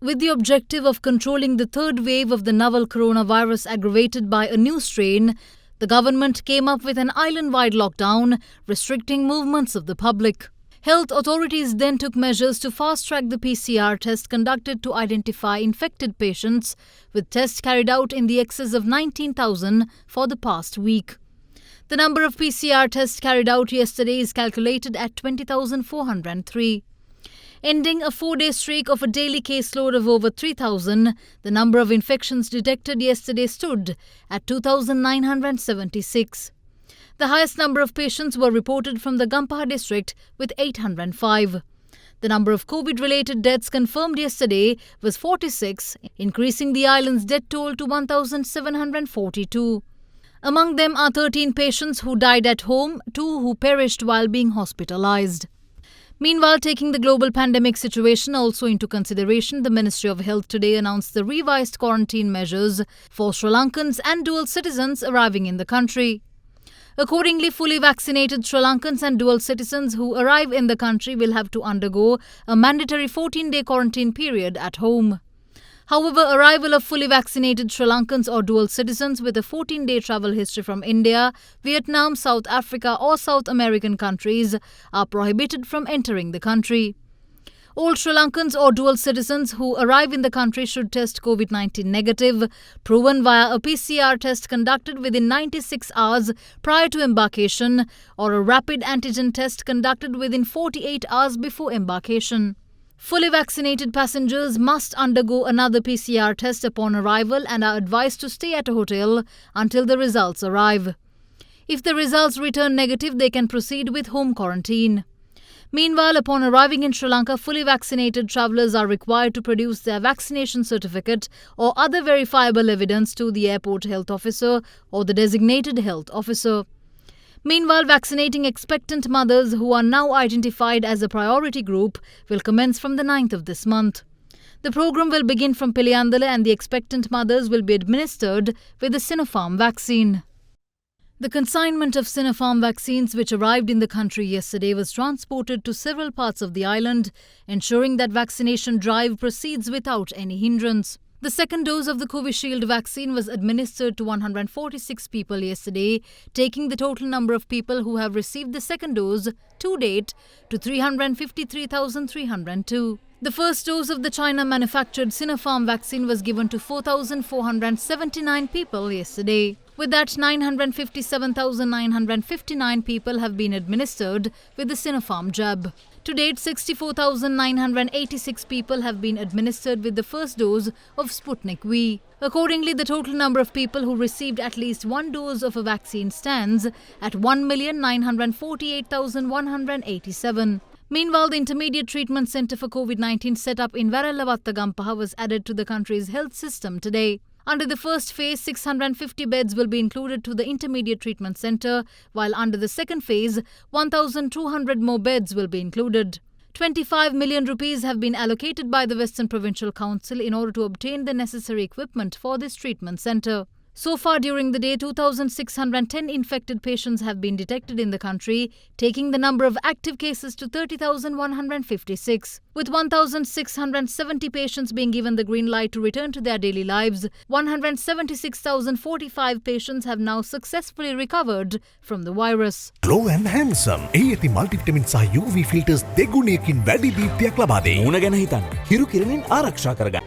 With the objective of controlling the third wave of the novel coronavirus aggravated by a new strain, the government came up with an island-wide lockdown, restricting movements of the public. Health authorities then took measures to fast-track the PCR test conducted to identify infected patients, with tests carried out in the excess of 19,000 for the past week. The number of PCR tests carried out yesterday is calculated at 20,403. Ending a 4-day streak of a daily caseload of over 3,000, the number of infections detected yesterday stood at 2,976. The highest number of patients were reported from the Gampaha district with 805. The number of COVID-related deaths confirmed yesterday was 46, increasing the island's death toll to 1,742. Among them are 13 patients who died at home, 2 who perished while being hospitalized. Meanwhile, taking the global pandemic situation also into consideration, the Ministry of Health today announced the revised quarantine measures for Sri Lankans and dual citizens arriving in the country. Accordingly, fully vaccinated Sri Lankans and dual citizens who arrive in the country will have to undergo a mandatory 14-day quarantine period at home. However, arrival of fully vaccinated Sri Lankans or dual citizens with a 14-day travel history from India, Vietnam, South Africa or South American countries are prohibited from entering the country. All Sri Lankans or dual citizens who arrive in the country should test COVID-19 negative, proven via a PCR test conducted within 96 hours prior to embarkation, or a rapid antigen test conducted within 48 hours before embarkation. Fully vaccinated passengers must undergo another PCR test upon arrival and are advised to stay at a hotel until the results arrive. If the results return negative, they can proceed with home quarantine. Meanwhile, upon arriving in Sri Lanka, fully vaccinated travellers are required to produce their vaccination certificate or other verifiable evidence to the airport health officer or the designated health officer. Meanwhile, vaccinating expectant mothers who are now identified as a priority group will commence from the 9th of this month. The program will begin from Piliyandala and the expectant mothers will be administered with the Sinopharm vaccine. The consignment of Sinopharm vaccines which arrived in the country yesterday was transported to several parts of the island, ensuring that vaccination drive proceeds without any hindrance. The second dose of the Covishield vaccine was administered to 146 people yesterday, taking the total number of people who have received the second dose to date to 353,302. The first dose of the China-manufactured Sinopharm vaccine was given to 4,479 people yesterday. With that, 957,959 people have been administered with the Sinopharm jab. To date, 64,986 people have been administered with the first dose of Sputnik V. Accordingly, the total number of people who received at least one dose of a vaccine stands at 1,948,187. Meanwhile, the Intermediate Treatment Centre for COVID-19 set up in Varalavatta Gampaha was added to the country's health system today. Under the first phase, 650 beds will be included to the Intermediate Treatment Centre, while under the second phase, 1,200 more beds will be included. 25 million rupees have been allocated by the Western Provincial Council in order to obtain the necessary equipment for this treatment centre. So far during the day, 2,610 infected patients have been detected in the country, taking the number of active cases to 30,156. With 1,670 patients being given the green light to return to their daily lives, 176,045 patients have now successfully recovered from the virus. Glow and Handsome. AAT multivitamin සහ UV filters දෙගුණයකින් වැඩි දීප්තියක් ලබා දෙයි. මුණ ගැන හිතන්න. හිරු කිරණින් ආරක්ෂා කරගන්න.